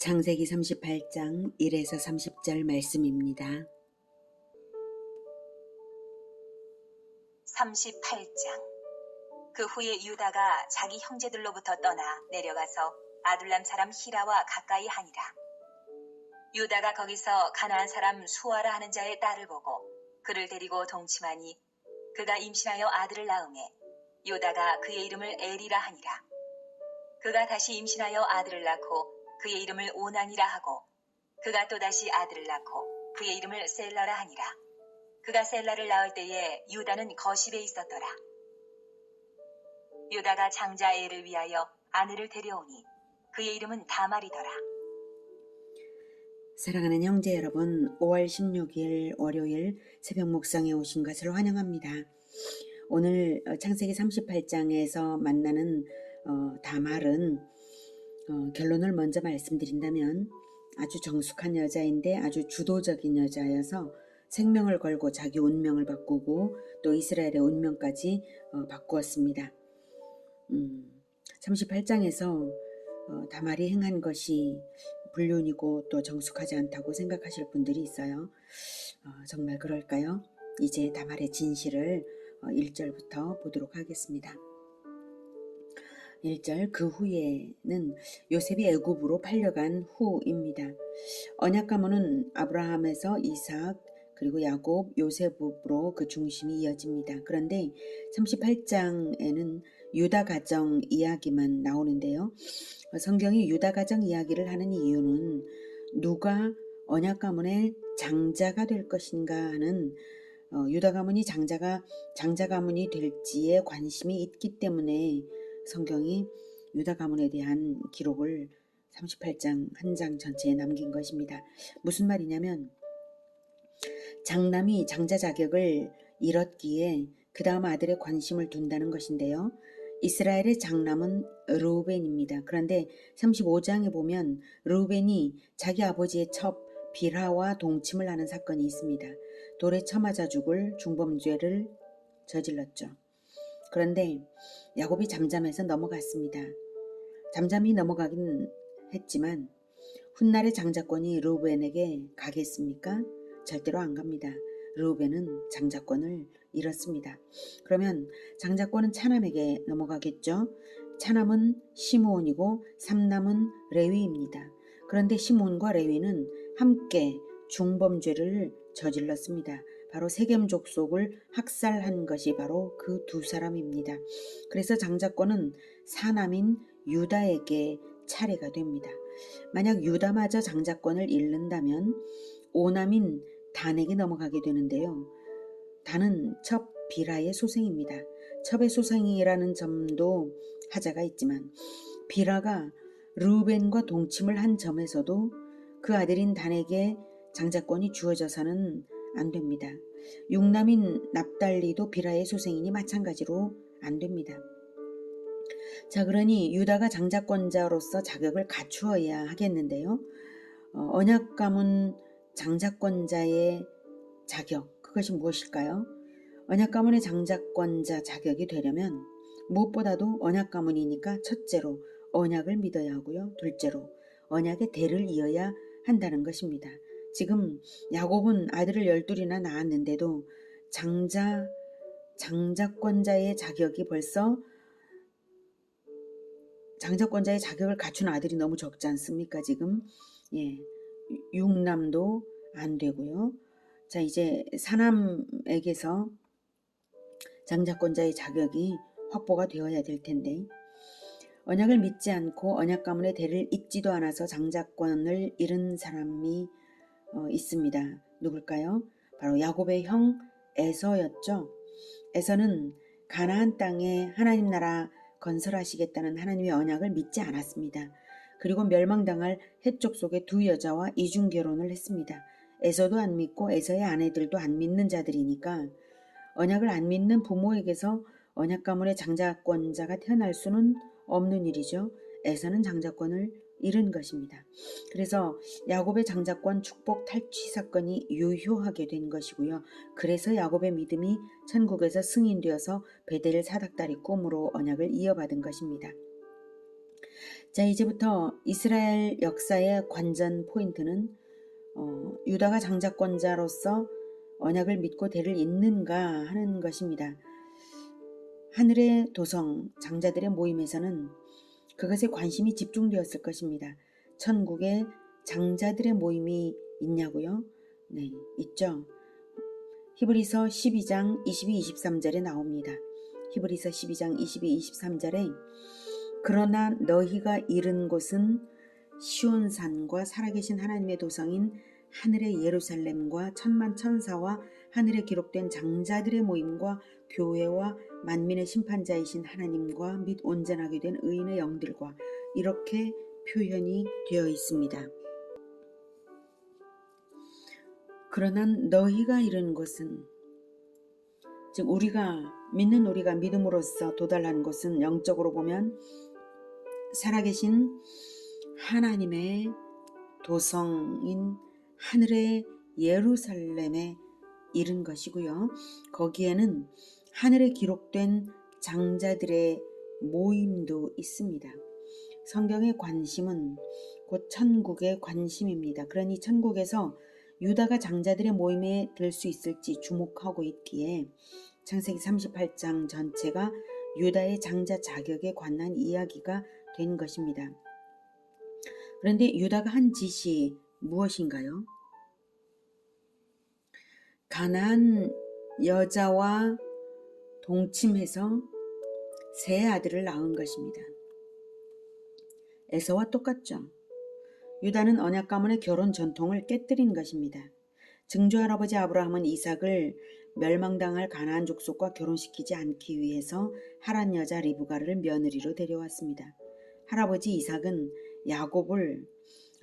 창세기 38장 1에서 30절 말씀입니다. 38장. 그 후에 유다가 자기 형제들로부터 떠나 내려가서 아둘람 사람 히라와 가까이 하니라. 유다가 거기서 가나안 사람 수아라 하는 자의 딸을 보고 그를 데리고 동침하니 그가 임신하여 아들을 낳음에 유다가 그의 이름을 에리라 하니라. 그가 다시 임신하여 아들을 낳고 그의 이름을 오난이라 하고 그가 또다시 아들을 낳고 그의 이름을 셀라라 하니라. 그가 셀라를 낳을 때에 유다는 거실에 있었더라. 유다가 장자 엘을 위하여 아내를 데려오니 그의 이름은 다말이더라. 사랑하는 형제 여러분, 5월 16일 월요일 새벽 묵상에 오신 것을 환영합니다. 오늘 창세기 38장에서 만나는 다말은 결론을 먼저 말씀드린다면 아주 정숙한 여자인데 아주 주도적인 여자여서 생명을 걸고 자기 운명을 바꾸고 또 이스라엘의 운명까지 바꾸었습니다. 38장에서 다말이 행한 것이 불륜이고 또 정숙하지 않다고 생각하실 분들이 있어요. 정말 그럴까요? 이제 다말의 진실을 1절부터 보도록 하겠습니다. 1절, 그 후에는 요셉이 애굽으로 팔려간 후입니다. 언약 가문은 아브라함에서 이삭 그리고 야곱, 요셉으로 그 중심이 이어집니다. 그런데 38장에는 유다 가정 이야기만 나오는데요. 성경이 유다 가정 이야기를 하는 이유는 누가 언약 가문의 장자가 될 것인가 하는 유다 가문이 장자 가문이 될지에 관심이 있기 때문에 성경이 유다 가문에 대한 기록을 38장 한 장 전체에 남긴 것입니다. 무슨 말이냐면 장남이 장자 자격을 잃었기에 그 다음 아들의 관심을 둔다는 것인데요. 이스라엘의 장남은 르우벤입니다. 그런데 35장에 보면 르우벤이 자기 아버지의 첩 빌하와 동침을 하는 사건이 있습니다. 돌에 쳐맞아 죽을 중범죄를 저질렀죠. 그런데 야곱이 잠잠해서 넘어갔습니다. 잠잠히 넘어가긴 했지만 훗날의 장자권이 르우벤에게 가겠습니까? 절대로 안 갑니다. 르우벤은 장자권을 잃었습니다. 그러면 장자권은 차남에게 넘어가겠죠. 차남은 시므온이고 삼남은 레위입니다. 그런데 시므온과 레위는 함께 중범죄를 저질렀습니다. 바로 세겜 족속을 학살한 것이 바로 그 두 사람입니다. 그래서 장자권은 사남인 유다에게 차례가 됩니다. 만약 유다마저 장자권을 잃는다면 오남인 단에게 넘어가게 되는데요. 단은 첩 비라의 소생입니다. 첩의 소생이라는 점도 하자가 있지만 비라가 르우벤과 동침을 한 점에서도 그 아들인 단에게 장자권이 주어져서는 안 됩니다. 육남인 납달리도 비라의 소생이니 마찬가지로 안 됩니다. 자, 그러니 유다가 장자권자로서 자격을 갖추어야 하겠는데요. 언약 가문 장자권자의 자격, 그것이 무엇일까요? 언약 가문의 장자권자 자격이 되려면 무엇보다도 언약 가문이니까 첫째로 언약을 믿어야 하고요. 둘째로 언약의 대를 이어야 한다는 것입니다. 지금 야곱은 아들을 12이나 낳았는데도 장자권자의 자격이 벌써 장자권자의 자격을 갖춘 아들이 너무 적지 않습니까? 지금 육남도 안 되고요. 자, 이제 사남에게서 장자권자의 자격이 확보가 되어야 될 텐데 언약을 믿지 않고 언약 가문의 대를 잇지도 않아서 장자권을 잃은 사람이 있습니다. 누굴까요? 바로 야곱의 형 에서였죠. 에서는 가나안 땅에 하나님 나라 건설하시겠다는 하나님의 언약을 믿지 않았습니다. 그리고 멸망당할 헷 족속의 두 여자와 이중 결혼을 했습니다. 에서도 안 믿고 에서의 아내들도 안 믿는 자들이니까 언약을 안 믿는 부모에게서 언약 가문의 장자권자가 태어날 수는 없는 일이죠. 에서는 장자권을 잃은 것입니다. 그래서 야곱의 장자권 축복 탈취 사건이 유효하게 된 것이고요. 그래서 야곱의 믿음이 천국에서 승인되어서 베델 사닥다리 꿈으로 언약을 이어받은 것입니다. 자, 이제부터 이스라엘 역사의 관전 포인트는 유다가 장자권자로서 언약을 믿고 대를 잇는가 하는 것입니다. 하늘의 도성 장자들의 모임에서는 그것에 관심이 집중되었을 것입니다. 천국에 장자들의 모임이 있냐고요? 네, 있죠. 히브리서 12장 22, 23절에 나옵니다. 히브리서 12장 22, 23절에 그러나 너희가 이른 곳은 시온산과 살아계신 하나님의 도성인 하늘의 예루살렘과 천만 천사와 하늘에 기록된 장자들의 모임과 교회와 만민의 심판자이신 하나님과 및 온전하게 된 의인의 영들과 이렇게 표현이 되어 있습니다. 그러나 너희가 이른 곳은, 즉 우리가 믿음으로써 도달하는 곳은 영적으로 보면 살아계신 하나님의 도성인 하늘의 예루살렘에 이른 것이고요. 거기에는 하늘에 기록된 장자들의 모임도 있습니다. 성경의 관심은 곧 천국의 관심입니다. 그러니 천국에서 유다가 장자들의 모임에 들 수 있을지 주목하고 있기에 창세기 38장 전체가 유다의 장자 자격에 관한 이야기가 된 것입니다. 그런데 유다가 한 짓이 무엇인가요? 가나안 여자와 동침해서 세 아들을 낳은 것입니다. 에서와 똑같죠. 유다는 언약 가문의 결혼 전통을 깨뜨린 것입니다. 증조할아버지 아브라함은 이삭을 멸망당할 가나안 족속과 결혼시키지 않기 위해서 하란 여자 리브가를 며느리로 데려왔습니다. 할아버지 이삭은 야곱을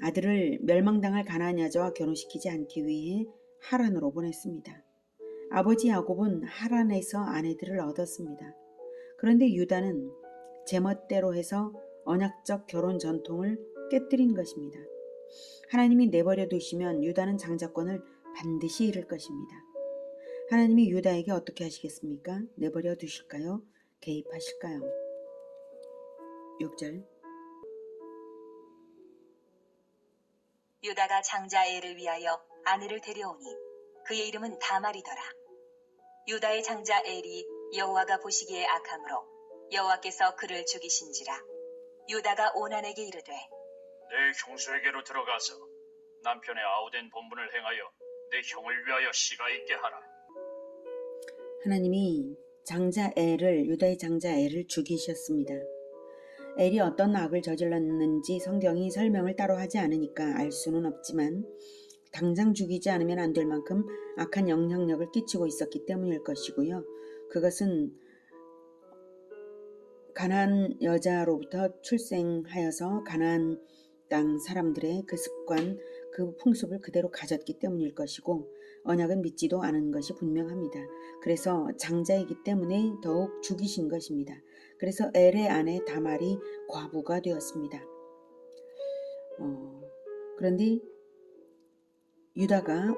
아들을 멸망당할 가나안 여자와 결혼시키지 않기 위해 하란으로 보냈습니다. 아버지 야곱은 하란에서 아내들을 얻었습니다. 그런데 유다는 제멋대로 해서 언약적 결혼 전통을 깨뜨린 것입니다. 하나님이 내버려 두시면 유다는 장자권을 반드시 잃을 것입니다. 하나님이 유다에게 어떻게 하시겠습니까? 내버려 두실까요? 개입하실까요? 6절 유다가 장자 엘을 위하여 아내를 데려오니 그의 이름은 다말이더라. 유다의 장자 엘이 여호와가 보시기에 악함으로 여호와께서 그를 죽이신지라. 유다가 오난에게 이르되 내 형수에게로 들어가서 남편의 아우된 본분을 행하여 내 형을 위하여 씨가 있게 하라. 하나님이 유다의 장자 엘을 죽이셨습니다. 엘이 어떤 악을 저질렀는지 성경이 설명을 따로 하지 않으니까 알 수는 없지만 당장 죽이지 않으면 안 될 만큼 악한 영향력을 끼치고 있었기 때문일 것이고요. 그것은 가나안 여자로부터 출생하여서 가나안 땅 사람들의 그 습관, 그 풍습을 그대로 가졌기 때문일 것이고 언약은 믿지도 않은 것이 분명합니다. 그래서 장자이기 때문에 더욱 죽이신 것입니다. 그래서 엘의 아내 다말이 과부가 되었습니다. 그런데 유다가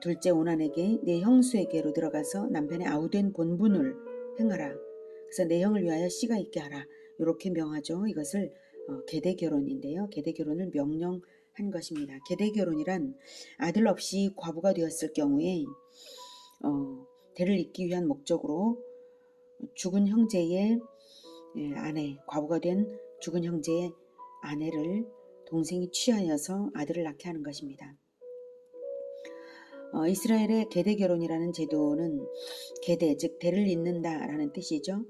둘째 오난에게 내 형수에게로 들어가서 남편의 아우된 본분을 행하라. 그래서 내 형을 위하여 씨가 있게 하라. 이렇게 명하죠. 이것을 계대결혼인데요. 계대결혼을 명령한 것입니다. 계대결혼이란 아들 없이 과부가 되었을 경우에 대를 잇기 위한 목적으로 죽은 형제의 아내, 과부가 된 죽은 형제의 아내를 동생이 취하여서 아들을 낳게 하는 것입니다. 이스라엘의 계대결혼이라는 제도는 계대, 즉 대를 잇는다라는 뜻이죠.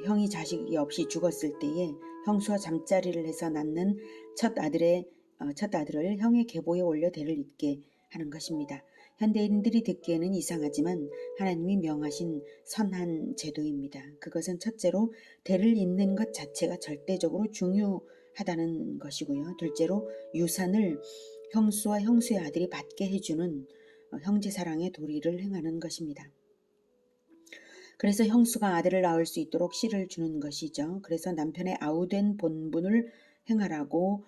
형이 자식이 없이 죽었을 때에 형수와 잠자리를 해서 낳는 첫 아들을 형의 계보에 올려 대를 잇게 하는 것입니다. 현대인들이 듣기에는 이상하지만 하나님이 명하신 선한 제도입니다. 그것은 첫째로 대를 잇는 것 자체가 절대적으로 중요하다는 것이고요. 둘째로 유산을 형수와 형수의 아들이 받게 해주는 형제사랑의 도리를 행하는 것입니다. 그래서 형수가 아들을 낳을 수 있도록 씨를 주는 것이죠. 그래서 남편의 아우된 본분을 행하라고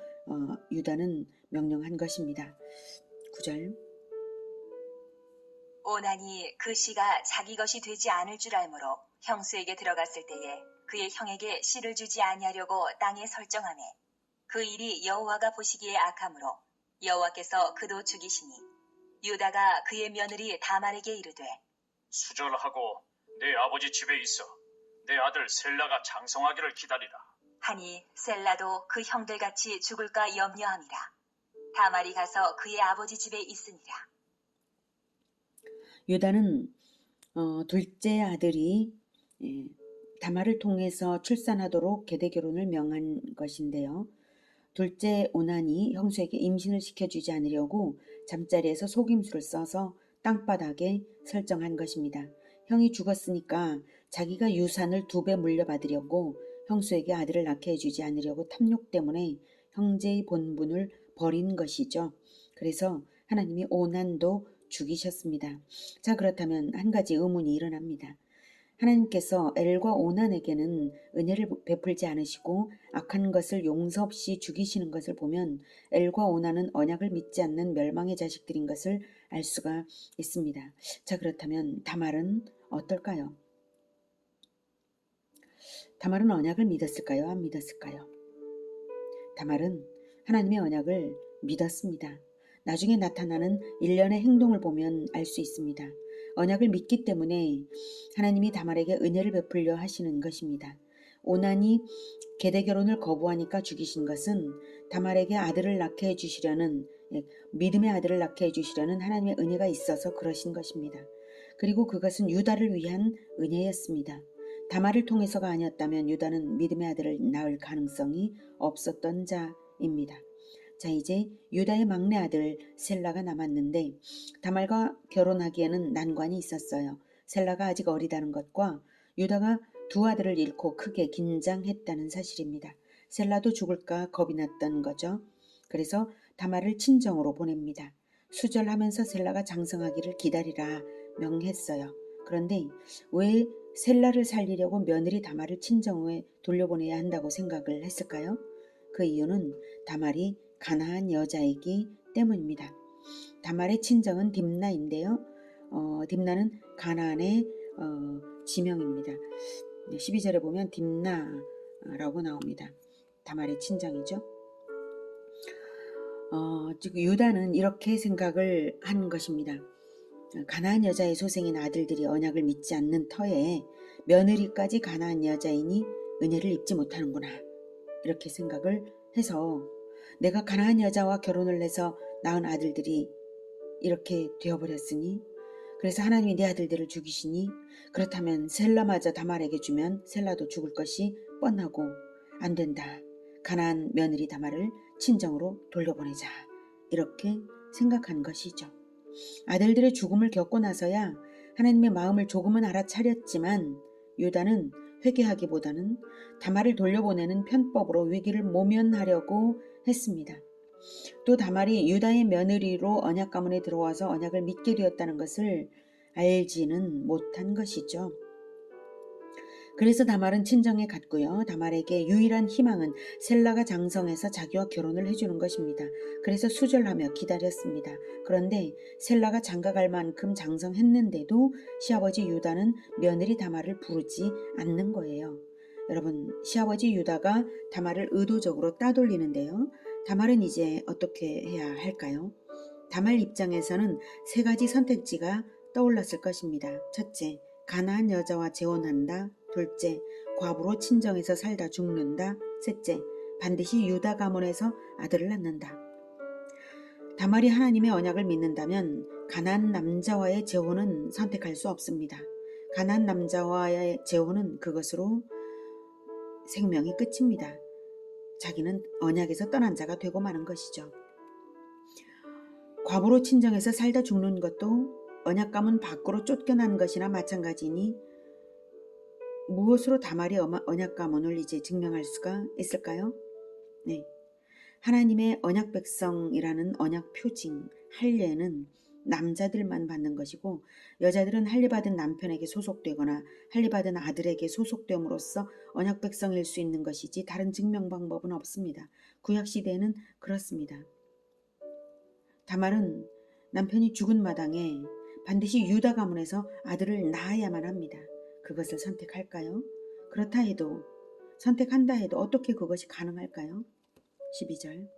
유다는 명령한 것입니다. 9절 오난이 그 씨가 자기 것이 되지 않을 줄 알므로 형수에게 들어갔을 때에 그의 형에게 씨를 주지 아니하려고 땅에 설정하매 그 일이 여호와가 보시기에 악하므로 여호와께서 그도 죽이시니 유다가 그의 며느리 다말에게 이르되 수절하고 내 아버지 집에 있어 내 아들 셀라가 장성하기를 기다리라. 하니 셀라도 그 형들같이 죽을까 염려함이라. 다말이 가서 그의 아버지 집에 있으니라. 유다는 둘째 아들이 다말을 통해서 출산하도록 계대 결혼을 명한 것인데요. 둘째 오난이 형수에게 임신을 시켜주지 않으려고 잠자리에서 속임수를 써서 땅바닥에 설정한 것입니다. 형이 죽었으니까 자기가 유산을 2배 물려받으려고 형수에게 아들을 낳게 해주지 않으려고 탐욕 때문에 형제의 본분을 버린 것이죠. 그래서 하나님이 오난도 죽이셨습니다. 자, 그렇다면 한 가지 의문이 일어납니다. 하나님께서 엘과 오난에게는 은혜를 베풀지 않으시고 악한 것을 용서 없이 죽이시는 것을 보면 엘과 오난은 언약을 믿지 않는 멸망의 자식들인 것을 알 수가 있습니다. 자, 그렇다면 다말은 어떨까요? 다말은 언약을 믿었을까요? 안 믿었을까요? 다말은 하나님의 언약을 믿었습니다. 나중에 나타나는 일련의 행동을 보면 알 수 있습니다. 언약을 믿기 때문에 하나님이 다말에게 은혜를 베풀려 하시는 것입니다. 오난이 계대 결혼을 거부하니까 죽이신 것은 다말에게 아들을 낳게 해주시려는 믿음의 아들을 낳게 해주시려는 하나님의 은혜가 있어서 그러신 것입니다. 그리고 그것은 유다를 위한 은혜였습니다. 다말을 통해서가 아니었다면 유다는 믿음의 아들을 낳을 가능성이 없었던 자입니다. 자, 이제 유다의 막내 아들 셀라가 남았는데 다말과 결혼하기에는 난관이 있었어요. 셀라가 아직 어리다는 것과 유다가 2 아들을 잃고 크게 긴장했다는 사실입니다. 셀라도 죽을까 겁이 났던 거죠. 그래서 다말을 친정으로 보냅니다. 수절하면서 셀라가 장성하기를 기다리라 명했어요. 그런데 왜 셀라를 살리려고 며느리 다말을 친정에 돌려보내야 한다고 생각을 했을까요? 그 이유는 다말이 가나안 여자이기 때문입니다. 다말의 친정은 딥나인데요. 딥나는 가나안의 지명입니다. 12절에 보면 딥나라고 나옵니다. 다말의 친정이죠. 지금 유다는 이렇게 생각을 한 것입니다. 가나안 여자의 소생인 아들들이 언약을 믿지 않는 터에 며느리까지 가나안 여자이니 은혜를 입지 못하는구나. 이렇게 생각을 해서 내가 가나안 여자와 결혼을 해서 낳은 아들들이 이렇게 되어버렸으니 그래서 하나님이 내 아들들을 죽이시니 그렇다면 셀라마저 다말에게 주면 셀라도 죽을 것이 뻔하고 안 된다. 가나안 며느리 다말을 친정으로 돌려보내자. 이렇게 생각한 것이죠. 아들들의 죽음을 겪고 나서야 하나님의 마음을 조금은 알아차렸지만 유다는 회개하기보다는 다말을 돌려보내는 편법으로 위기를 모면하려고 했습니다. 또 다말이 유다의 며느리로 언약 가문에 들어와서 언약을 믿게 되었다는 것을 알지는 못한 것이죠. 그래서 다말은 친정에 갔고요. 다말에게 유일한 희망은 셀라가 장성해서 자기와 결혼을 해주는 것입니다. 그래서 수절하며 기다렸습니다. 그런데 셀라가 장가갈 만큼 장성했는데도 시아버지 유다는 며느리 다말을 부르지 않는 거예요. 여러분, 시아버지 유다가 다말을 의도적으로 따돌리는데요. 다말은 이제 어떻게 해야 할까요? 다말 입장에서는 3가지 선택지가 떠올랐을 것입니다. 첫째, 가나안 여자와 재혼한다. 둘째, 과부로 친정에서 살다 죽는다. 셋째, 반드시 유다 가문에서 아들을 낳는다. 다말이 하나님의 언약을 믿는다면 가나안 남자와의 재혼은 선택할 수 없습니다. 가나안 남자와의 재혼은 그것으로 생명이 끝입니다. 자기는 언약에서 떠난 자가 되고 마는 것이죠. 과부로 친정에서 살다 죽는 것도 언약 가문 밖으로 쫓겨난 것이나 마찬가지니 무엇으로 다말이 언약 가문을 이제 증명할 수가 있을까요? 네, 하나님의 언약 백성이라는 언약 표징 할례는 남자들만 받는 것이고 여자들은 할례받은 남편에게 소속되거나 할례받은 아들에게 소속됨으로써 언약 백성일 수 있는 것이지 다른 증명 방법은 없습니다. 구약시대에는 그렇습니다. 다말은 남편이 죽은 마당에 반드시 유다 가문에서 아들을 낳아야만 합니다. 그것을 선택할까요? 그렇다 해도 선택한다 해도 어떻게 그것이 가능할까요? 12절.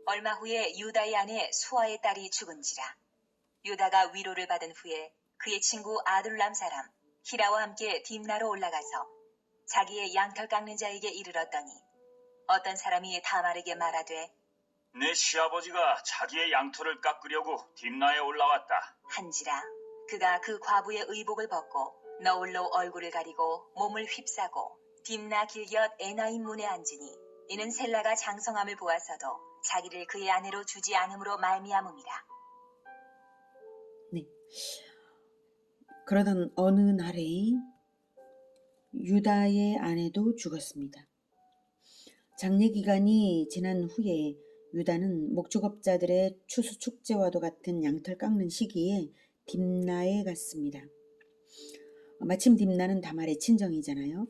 얼마 후에 유다의 아내 수아의 딸이 죽은지라. 유다가 위로를 받은 후에 그의 친구 아둘람 사람 히라와 함께 딥나로 올라가서 자기의 양털 깎는 자에게 이르렀더니 어떤 사람이 다말에게 말하되 내 시아버지가 자기의 양털을 깎으려고 딥나에 올라왔다. 한지라. 그가 그 과부의 의복을 벗고 너울로 얼굴을 가리고 몸을 휩싸고 딥나 길곁 에나임 문에 앉으니 이는 셀라가 장성함을 보아서도 자기를 그의 아내로 주지 않음으로 말미암음이라. 네. 그러던 어느 날에 유다의 아내도 죽었습니다. 장례 기간이 지난 후에 유다는 목축업자들의 추수 축제와도 같은 양털 깎는 시기에 딥나에 갔습니다. 마침 딥나는 다말의 친정이잖아요.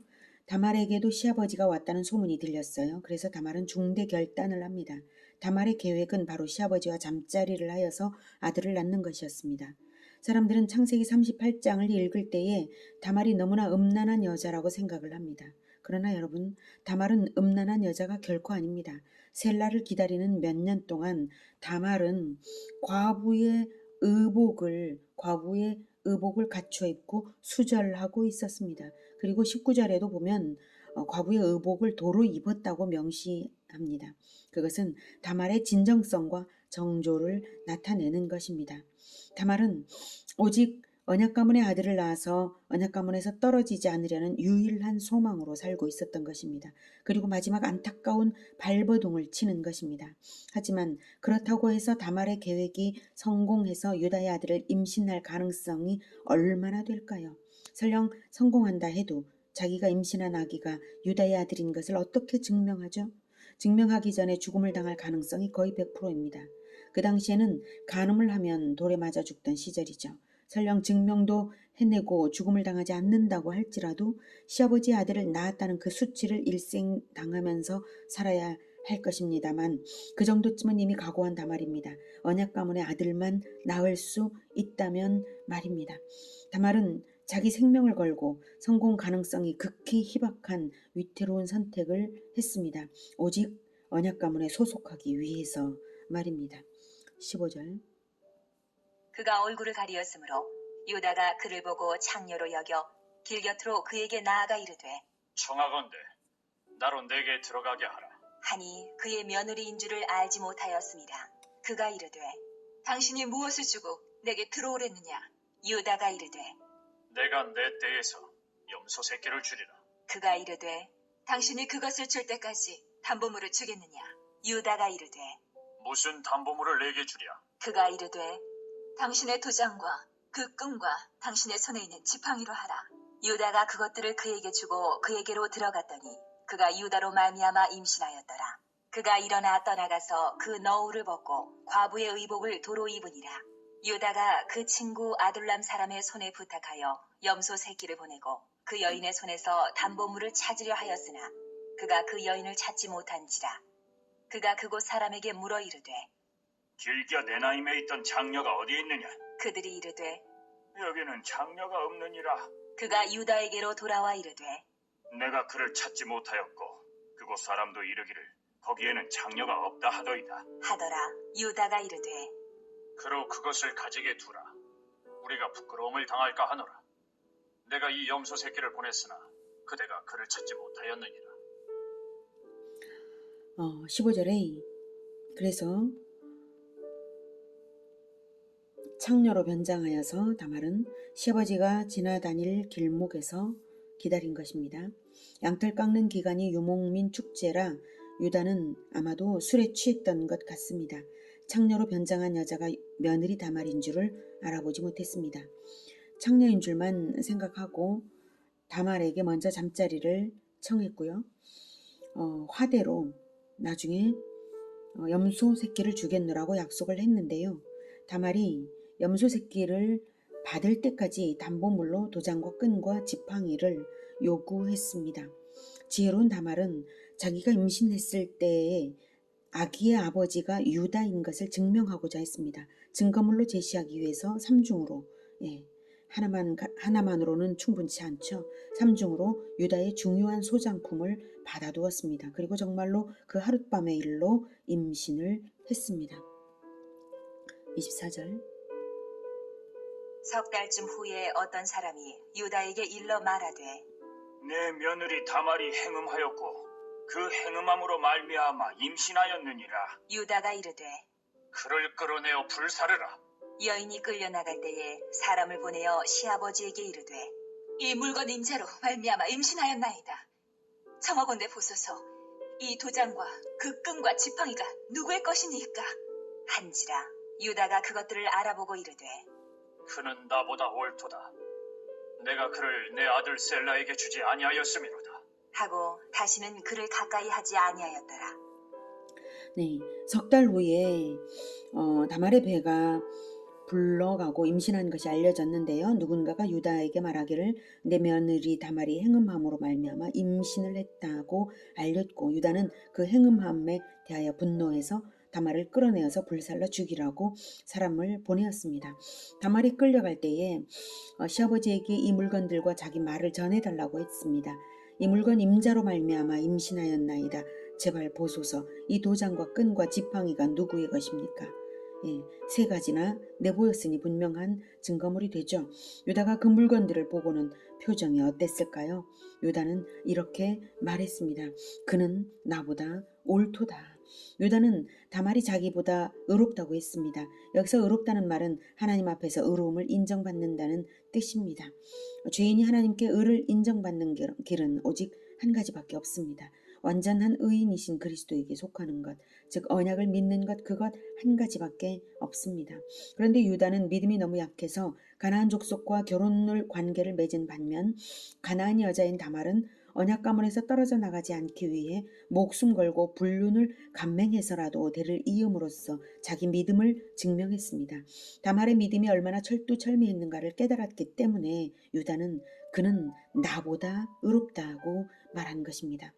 다말에게도 시아버지가 왔다는 소문이 들렸어요. 그래서 다말은 중대 결단을 합니다. 다말의 계획은 바로 시아버지와 잠자리를 하여서 아들을 낳는 것이었습니다. 사람들은 창세기 38장을 읽을 때에 다말이 너무나 음란한 여자라고 생각을 합니다. 그러나 여러분, 다말은 음란한 여자가 결코 아닙니다. 셀라를 기다리는 몇 년 동안 다말은 과부의 의복을 갖춰 입고 수절하고 있었습니다. 그리고 19절에도 보면 과부의 의복을 도로 입었다고 명시합니다. 그것은 다말의 진정성과 정조를 나타내는 것입니다. 다말은 오직 언약 가문의 아들을 낳아서 언약 가문에서 떨어지지 않으려는 유일한 소망으로 살고 있었던 것입니다. 그리고 마지막 안타까운 발버둥을 치는 것입니다. 하지만 그렇다고 해서 다말의 계획이 성공해서 유다의 아들을 임신할 가능성이 얼마나 될까요? 설령 성공한다 해도 자기가 임신한 아기가 유다의 아들인 것을 어떻게 증명하죠? 증명하기 전에 죽음을 당할 가능성이 거의 100%입니다. 그 당시에는 간음을 하면 돌에 맞아 죽던 시절이죠. 설령 증명도 해내고 죽음을 당하지 않는다고 할지라도 시아버지 아들을 낳았다는 그 수치를 일생 당하면서 살아야 할 것입니다만 그 정도쯤은 이미 각오한 다말입니다. 언약 가문의 아들만 낳을 수 있다면 말입니다. 다말은 자기 생명을 걸고 성공 가능성이 극히 희박한 위태로운 선택을 했습니다. 오직 언약 가문에 소속하기 위해서 말입니다. 15절. 그가 얼굴을 가리었으므로 유다가 그를 보고 창녀로 여겨 길 곁으로 그에게 나아가 이르되 청하건대 나로 내게 들어가게 하라. 하니 그의 며느리인 줄을 알지 못하였습니다. 그가 이르되 당신이 무엇을 주고 내게 들어오랬느냐? 유다가 이르되 내가 내 떼에서 염소 새끼를 주리라. 그가 이르되 당신이 그것을 줄 때까지 담보물을 주겠느냐? 유다가 이르되 무슨 담보물을 내게 주랴? 그가 이르되 당신의 도장과 그 끈과 당신의 손에 있는 지팡이로 하라. 유다가 그것들을 그에게 주고 그에게로 들어갔더니 그가 유다로 말미암아 임신하였더라. 그가 일어나 떠나가서 그 너울을 벗고 과부의 의복을 도로 입으니라. 유다가 그 친구 아둘람 사람의 손에 부탁하여 염소 새끼를 보내고 그 여인의 손에서 담보물을 찾으려 하였으나 그가 그 여인을 찾지 못한지라. 그가 그곳 사람에게 물어 이르되 길곁 에나임에 있던 장녀가 어디 있느냐? 그들이 이르되 여기는 장녀가 없느니라. 그가 유다에게로 돌아와 이르되 내가 그를 찾지 못하였고 그곳 사람도 이르기를 거기에는 장녀가 없다 하더이다. 하더라. 유다가 이르되 그로 그것을 가지게 두라. 우리가 부끄러움을 당할까 하노라. 내가 이 염소 새끼를 보냈으나 그대가 그를 찾지 못하였느니라. 15절에 그래서 창녀로 변장하여서 다말은 시아버지가 지나다닐 길목에서 기다린 것입니다. 양털 깎는 기간이 유목민 축제라 유다는 아마도 술에 취했던 것 같습니다. 창녀로 변장한 여자가 며느리 다말인 줄을 알아보지 못했습니다. 창녀인 줄만 생각하고 다말에게 먼저 잠자리를 청했고요. 화대로 나중에 염소 새끼를 주겠노라고 약속을 했는데요. 다말이 염소 새끼를 받을 때까지 담보물로 도장과 끈과 지팡이를 요구했습니다. 지혜로운 다말은 자기가 임신했을 때에 아기의 아버지가 유다인 것을 증명하고자 했습니다. 증거물로 제시하기 위해서 삼중으로 하나만으로는 충분치 않죠. 삼중으로 유다의 중요한 소장품을 받아두었습니다. 그리고 정말로 그 하룻밤의 일로 임신을 했습니다. 24절. 석 달쯤 후에 어떤 사람이 유다에게 일러 말하되 내 며느리 다말이 행음하였고 그 행음함으로 말미암아 임신하였느니라. 유다가 이르되 그를 끌어내어 불사르라. 여인이 끌려나갈 때에 사람을 보내어 시아버지에게 이르되 이 물건 인자로 말미암아 임신하였나이다. 청하건대 보소서 이 도장과 그 끈과 지팡이가 누구의 것이니까 한지라. 유다가 그것들을 알아보고 이르되 그는 나보다 옳도다. 내가 그를 내 아들 셀라에게 주지 아니하였음이로다. 하고 다시는 그를 가까이 하지 아니하였더라. 네, 석 달 후에 다말의 배가 불러가고 임신한 것이 알려졌는데요. 누군가가 유다에게 말하기를 내 며느리 다말이 행음함으로 말미암아 임신을 했다고 알렸고 유다는 그 행음함에 대하여 분노해서 다말을 끌어내어서 불살라 죽이라고 사람을 보내었습니다. 다말이 끌려갈 때에 시아버지에게 이 물건들과 자기 말을 전해달라고 했습니다. 이 물건 임자로 말미암아 임신하였나이다. 제발 보소서 이 도장과 끈과 지팡이가 누구의 것입니까? 세 가지나 내보였으니 분명한 증거물이 되죠. 유다가 그 물건들을 보고는 표정이 어땠을까요? 유다는 이렇게 말했습니다. 그는 나보다 옳도다. 유다는 다말이 자기보다 의롭다고 했습니다. 여기서 의롭다는 말은 하나님 앞에서 의로움을 인정받는다는 뜻입니다. 죄인이 하나님께 의를 인정받는 길은 오직 한 가지밖에 없습니다. 완전한 의인이신 그리스도에게 속하는 것, 즉 언약을 믿는 것, 그것 한 가지밖에 없습니다. 그런데 유다는 믿음이 너무 약해서 가나안 족속과 결혼을 관계를 맺은 반면 가나안 여자인 다말은 언약 가문에서 떨어져 나가지 않기 위해 목숨 걸고 불륜을 감맹해서라도 대를 이음으로써 자기 믿음을 증명했습니다. 다말의 믿음이 얼마나 철두철미했는가를 깨달았기 때문에 유다는 그는 나보다 의롭다고 말한 것입니다.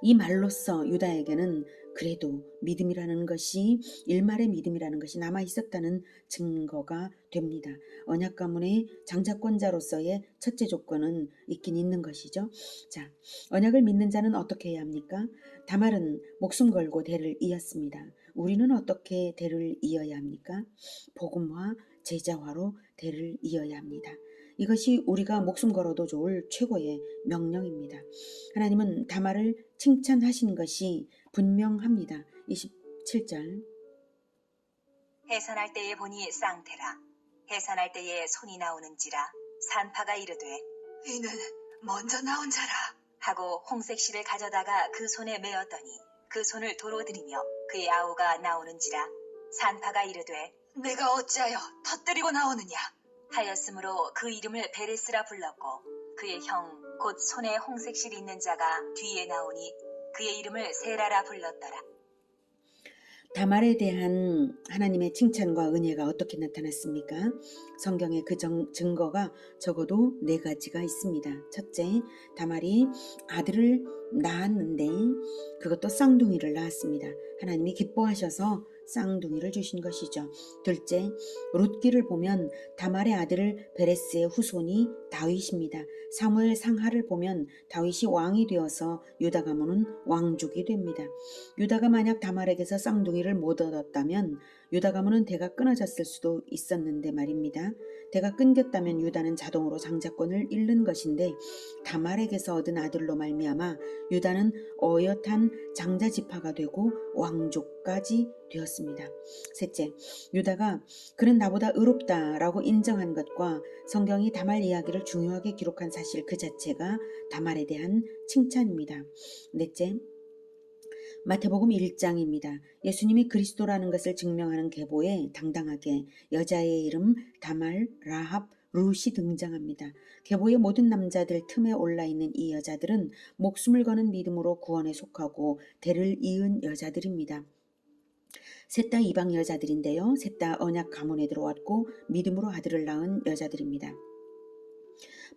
이 말로써 유다에게는 그래도 믿음이라는 것이 일말의 믿음이라는 것이 남아 있었다는 증거가 됩니다. 언약 가문의 장자권자로서의 첫째 조건은 있긴 있는 것이죠. 자, 언약을 믿는 자는 어떻게 해야 합니까? 다말은 목숨 걸고 대를 이었습니다. 우리는 어떻게 대를 이어야 합니까? 복음화, 제자화로 대를 이어야 합니다. 이것이 우리가 목숨 걸어도 좋을 최고의 명령입니다. 하나님은 다말을 칭찬하신 것이 분명합니다. 27절. 해산할 때에 보니 쌍태라. 해산할 때에 손이 나오는지라. 산파가 이르되 이는 먼저 나온 자라 하고 홍색실을 가져다가 그 손에 메었더니 그 손을 도로 들이며 그의 아우가 나오는지라. 산파가 이르되 내가 어찌하여 터뜨리고 나오느냐 하였으므로 그 이름을 베레스라 불렀고 그의 형 곧 손에 홍색실 있는 자가 뒤에 나오니 그의 이름을 세라라 불렀더라. 다말에 대한 하나님의 칭찬과 은혜가 어떻게 나타났습니까? 성경에 그 증거가 적어도 4가지가 있습니다. 첫째, 다말이 아들을 낳았는데 그것도 쌍둥이를 낳았습니다. 하나님이 기뻐하셔서 쌍둥이를 주신 것이죠. 둘째, 룻기를 보면 다말의 아들 베레스의 후손이 다윗입니다. 사무엘 상하를 보면 다윗이 왕이 되어서 유다 가문은 왕족이 됩니다. 유다가 만약 다말에게서 쌍둥이를 못 얻었다면 유다 가문은 대가 끊어졌을 수도 있었는데 말입니다. 대가 끊겼다면 유다는 자동으로 장자권을 잃는 것인데 다말에게서 얻은 아들로 말미암아 유다는 어엿한 장자지파가 되고 왕족까지 되었습니다. 셋째, 유다가 그는 나보다 의롭다라고 인정한 것과 성경이 다말 이야기를 중요하게 기록한 사실 그 자체가 다말에 대한 칭찬입니다. 넷째, 마태복음 1장입니다. 예수님이 그리스도라는 것을 증명하는 계보에 당당하게 여자의 이름 다말, 라합, 룻이 등장합니다. 계보의 모든 남자들 틈에 올라있는 이 여자들은 목숨을 거는 믿음으로 구원에 속하고 대를 이은 여자들입니다. 셋 다 이방 여자들인데요. 셋 다 언약 가문에 들어왔고 믿음으로 아들을 낳은 여자들입니다.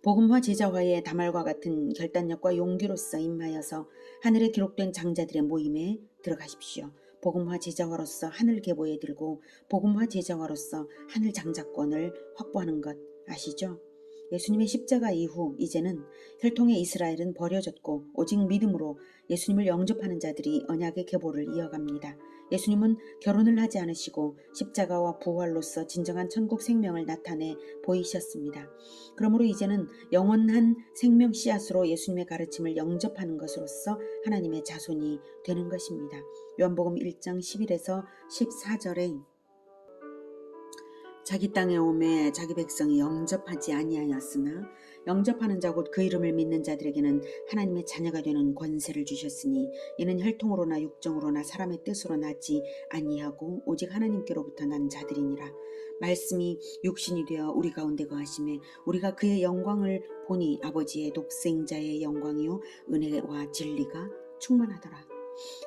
복음화 제자화의 다말과 같은 결단력과 용기로서 임하여서 하늘에 기록된 장자들의 모임에 들어가십시오. 복음화 제자화로서 하늘 계보에 들고 복음화 제자화로서 하늘 장자권을 확보하는 것, 아시죠? 예수님의 십자가 이후 이제는 혈통의 이스라엘은 버려졌고 오직 믿음으로 예수님을 영접하는 자들이 언약의 계보를 이어갑니다. 예수님은 결혼을 하지 않으시고 십자가와 부활로서 진정한 천국 생명을 나타내 보이셨습니다. 그러므로 이제는 영원한 생명 씨앗으로 예수님의 가르침을 영접하는 것으로서 하나님의 자손이 되는 것입니다. 요한복음 1장 11에서 14절에 자기 땅에 오매 자기 백성이 영접하지 아니하였으나 영접하는 자 곧 그 이름을 믿는 자들에게는 하나님의 자녀가 되는 권세를 주셨으니 이는 혈통으로나 육정으로나 사람의 뜻으로 나지 아니하고 오직 하나님께로부터 난 자들이니라. 말씀이 육신이 되어 우리 가운데 거하심에 우리가 그의 영광을 보니 아버지의 독생자의 영광이요 은혜와 진리가 충만하더라.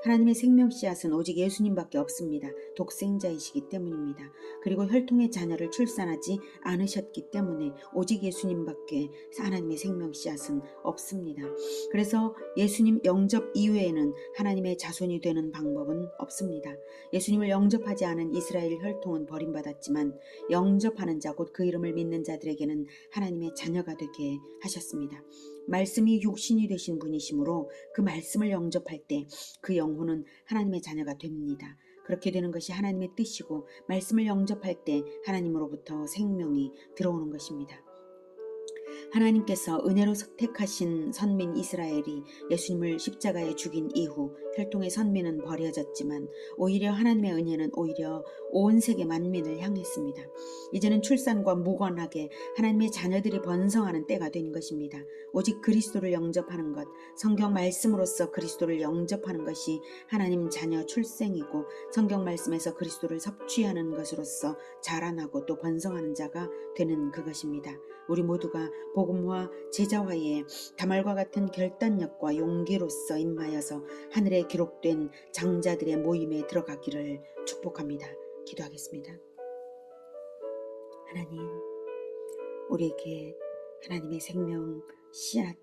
하나님의 생명 씨앗은 오직 예수님밖에 없습니다. 독생자이시기 때문입니다. 그리고 혈통의 자녀를 출산하지 않으셨기 때문에 오직 예수님밖에 하나님의 생명 씨앗은 없습니다. 그래서 예수님 영접 이후에는 하나님의 자손이 되는 방법은 없습니다. 예수님을 영접하지 않은 이스라엘 혈통은 버림받았지만 영접하는 자 곧 그 이름을 믿는 자들에게는 하나님의 자녀가 되게 하셨습니다. 말씀이 육신이 되신 분이시므로 그 말씀을 영접할 때 그 영혼은 하나님의 자녀가 됩니다. 그렇게 되는 것이 하나님의 뜻이고 말씀을 영접할 때 하나님으로부터 생명이 들어오는 것입니다. 하나님께서 은혜로 택하신 선민 이스라엘이 예수님을 십자가에 죽인 이후 혈통의 선민은 버려졌지만 오히려 하나님의 은혜는 오히려 온 세계 만민을 향했습니다. 이제는 출산과 무관하게 하나님의 자녀들이 번성하는 때가 된 것입니다. 오직 그리스도를 영접하는 것, 성경 말씀으로서 그리스도를 영접하는 것이 하나님 자녀 출생이고 성경 말씀에서 그리스도를 섭취하는 것으로서 자라나고 또 번성하는 자가 되는 그것입니다. 우리 모두가 복음화 제자화에 다말과 같은 결단력과 용기로서 임하여서 하늘에 기록된 장자들의 모임에 들어가기를 축복합니다. 기도하겠습니다. 하나님, 우리에게 하나님의 생명, 씨앗,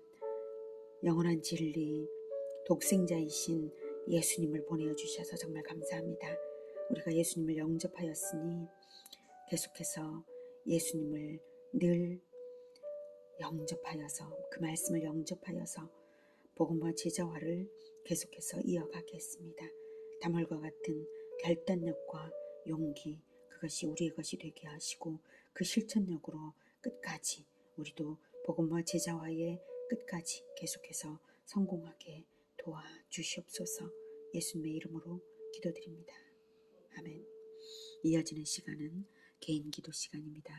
영원한 진리, 독생자이신 예수님을 보내주셔서 정말 감사합니다. 우리가 예수님을 영접하였으니 계속해서 예수님을 늘 영접하여서 그 말씀을 영접하여서 복음과 제자화를 계속해서 이어가겠습니다. 다말과 같은 결단력과 용기 그것이 우리의 것이 되게 하시고 그 실천력으로 끝까지 우리도 복음과 제자화의 끝까지 계속해서 성공하게 도와주시옵소서. 예수님의 이름으로 기도드립니다. 아멘. 이어지는 시간은 개인 기도 시간입니다.